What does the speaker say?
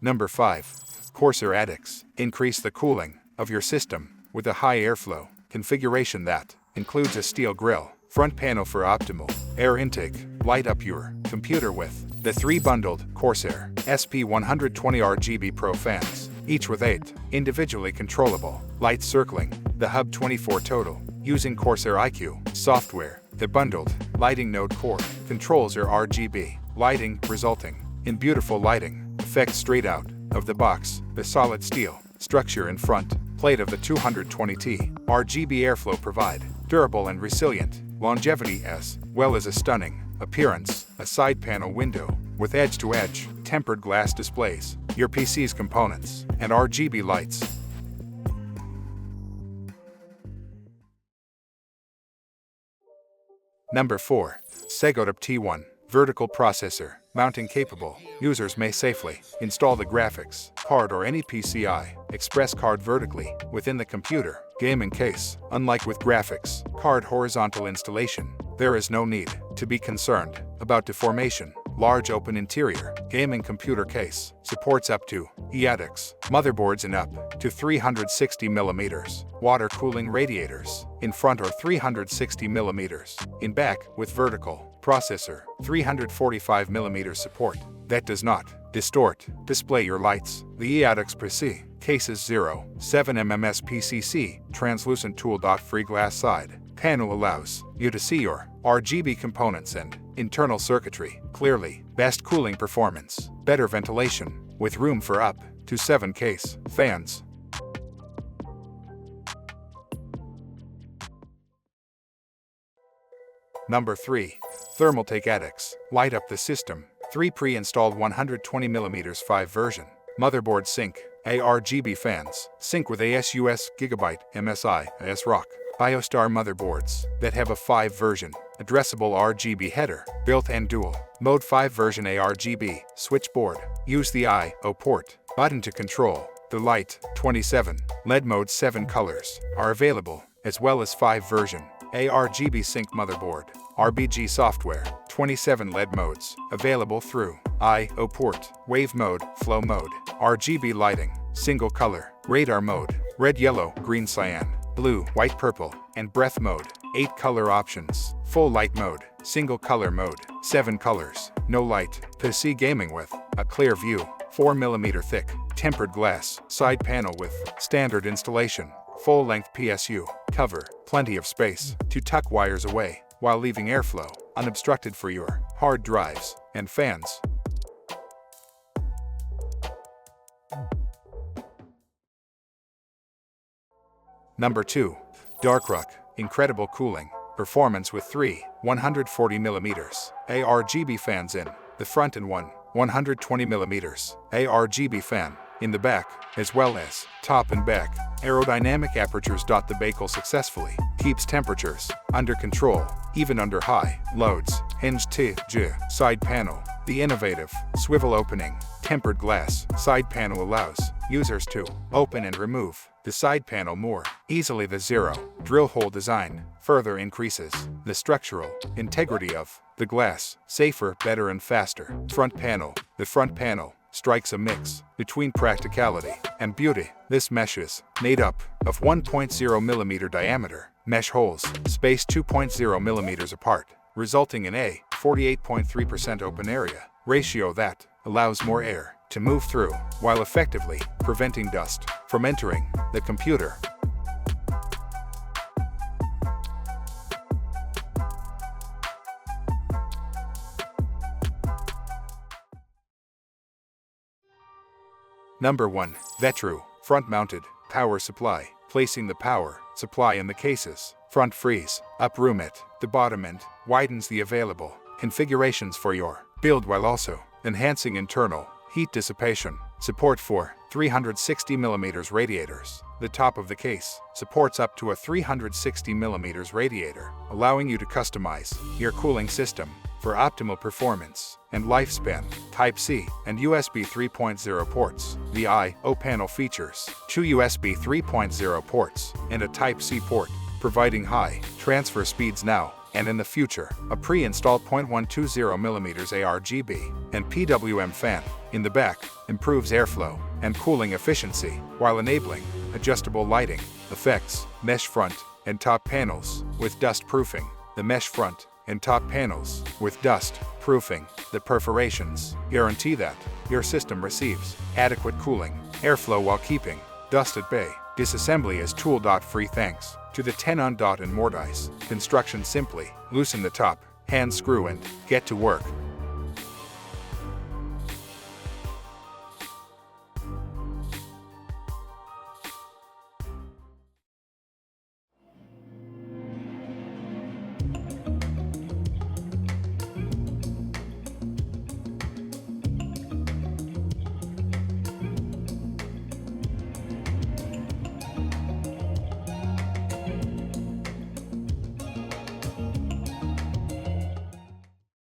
Number 5. Corsair Addicts. Increase the cooling of your system with a high airflow configuration that includes a steel grille, front panel for optimal air intake. Light up your computer with the 3 bundled Corsair SP120 RGB Pro fans, each with 8 individually controllable lights circling the hub 24 total. Using Corsair iQ software, the bundled lighting node core controls your RGB lighting, resulting in beautiful lighting effects straight out of the box. The solid steel structure in front plate of the 220T RGB airflow provide durable and resilient longevity as well as a stunning appearance. A side panel window with edge-to-edge tempered glass displays your PC's components and RGB lights. Number 4. 𝐀𝐦𝐚𝐳𝐨 T1 Vertical Processor. Mounting capable. Users may safely install the graphics card or any PCI Express card vertically within the computer gaming case. Unlike with graphics card horizontal installation, there is no need to be concerned about deformation. Large open interior gaming computer case supports up to 𝐴𝐴𝑥 motherboards and up to 360mm water cooling radiators in front or 360mm in back with vertical processor 345mm support that does not distort display your lights. The 𝐴𝐴𝑥 𝗶𝐵 cases 0.7mm SPCC translucent tool-free glass side panel allows you to see your RGB components and internal circuitry clearly. Best cooling performance, better ventilation with room for up to 7 case fans. Number 3. Thermaltake Addicts. Light up the system. 3 pre-installed 120mm 5 version motherboard sync RGB fans sync with ASUS Gigabyte MSI ASRock BioStar motherboards that have a 5 version addressable RGB header built and dual mode 5 version RGB switchboard. Use the I/O port button to control the light. 27 LED mode 7 colors are available as well as 5 version RGB sync motherboard RBG software. 27 LED modes available through I/O port. Wave mode, flow mode, RGB lighting, single color, radar mode, red, yellow, green, cyan, blue, white, purple, and breath mode. 8 color options. Full light mode, single color mode, 7 colors, no light. PC gaming with a clear view, 4mm thick, tempered glass, side panel with standard installation, full-length PSU cover, plenty of space to tuck wires away while leaving airflow unobstructed for your hard drives and fans. Number 2. 𝐴𝐴𝑟𝐼𝐞 Incredible cooling performance with 3 140mm RGB fans in the front and 1 120mm RGB fan in the back, as well as top and back aerodynamic apertures. The 𝐴𝐴𝑟𝐼𝐞 successfully keeps temperatures under control even under high loads. Hinged 𝐻𝐿 side panel. The innovative swivel opening tempered glass side panel allows users to open and remove the side panel more easily. The zero drill hole design further increases the structural integrity of the glass. Safer, better, and faster front panel. The front panel strikes a mix between practicality and beauty. This mesh is made up of 1.0mm diameter mesh holes spaced 2.0mm apart, resulting in a 48.3% open area ratio that allows more air to move through while effectively preventing dust from entering the computer. Number 1. thereto front-mounted power supply. Placing the power supply in the case's front frees up room at the bottom end widens the available configurations for your build while also enhancing internal heat dissipation. Support for 360mm radiators. The top of the case supports up to a 360mm radiator, allowing you to customize your cooling system for optimal performance and lifespan. Type-C and USB 3.0 ports. The I/O panel features 2 USB 3.0 ports and a Type-C port, providing high transfer speeds. Now, and in the future, a pre-installed 0.120mm ARGB and PWM fan in the back improves airflow and cooling efficiency while enabling adjustable lighting, effects, mesh front and top panels with dust proofing. The mesh front and top panels with dust proofing the perforations guarantee that your system receives adequate cooling, airflow while keeping dust at bay. Disassembly is tool-free thanks to the 10-on and Mortise. Construction: simply loosen the top hand screw and get to work.